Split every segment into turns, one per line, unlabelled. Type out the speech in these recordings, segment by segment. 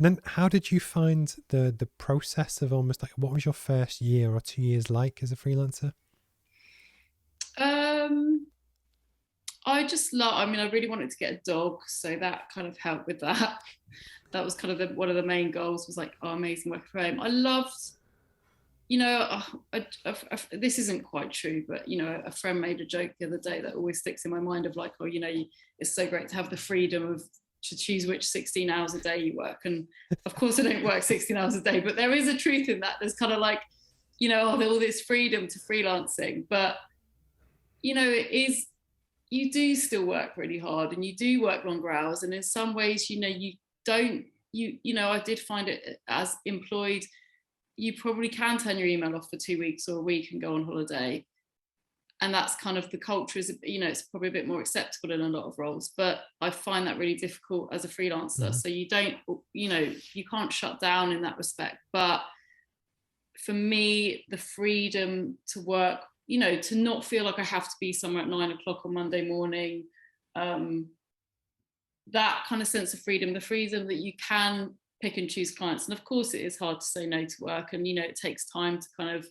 And then how did you find the process of almost like, what was your first year or 2 years like as a freelancer?
Um, I mean, I really wanted to get a dog, so that kind of helped with that. That was kind of one of the main goals was like, oh, amazing work from home. I loved, this isn't quite true, but a friend made a joke the other day that always sticks in my mind of like, oh, it's so great to have the freedom of to choose which 16 hours a day you work. And of course, I don't work 16 hours a day, but there is a truth in that. There's kind of like, all this freedom to freelancing, but it is, you do still work really hard and you do work longer hours. And in some ways, you don't, I did find it as employed, you probably can turn your email off for 2 weeks or a week and go on holiday. And that's kind of the culture is, it's probably a bit more acceptable in a lot of roles, but I find that really difficult as a freelancer. So you don't, you can't shut down in that respect. But for me, the freedom to work, to not feel like I have to be somewhere at 9 o'clock on Monday morning, that kind of sense of freedom, the freedom that you can pick and choose clients. And of course, it is hard to say no to work. And, it takes time to kind of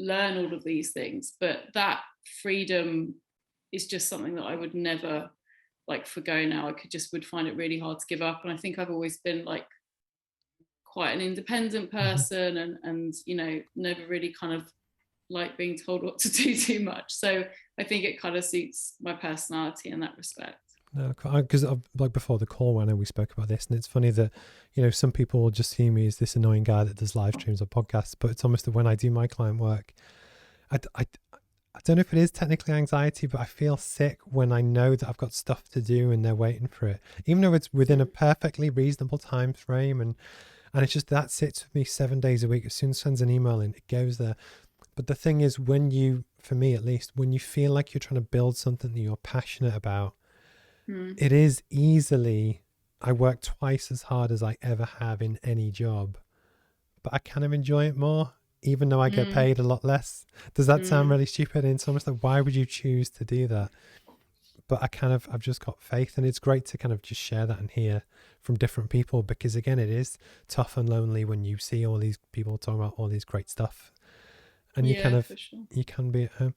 learn all of these things. But that freedom is just something that I would never like forgo now. Would find it really hard to give up. And I think I've always been like quite an independent person and never really kind of like being told what to do too much. So I think it kind of suits my personality in that respect.
No, because like before the call, when we spoke about this, and it's funny that some people will just see me as this annoying guy that does live streams or podcasts, but it's almost that when I do my client work, I don't know if it is technically anxiety, but I feel sick when I know that I've got stuff to do and they're waiting for it, even though it's within a perfectly reasonable time frame, and it's just that sits with me 7 days a week. As soon as sends an email in, it goes there. But the thing is, for me at least, when you feel like you're trying to build something that you're passionate about, it is easily, I work twice as hard as I ever have in any job, but I kind of enjoy it more, even though I get paid a lot less. Does that sound really stupid? And it's almost like, why would you choose to do that? But I've just got faith, and it's great to kind of just share that and hear from different people, because again, it is tough and lonely when you see all these people talking about all these great stuff, and you kind
Yeah,
of,
for sure.
you can be at home.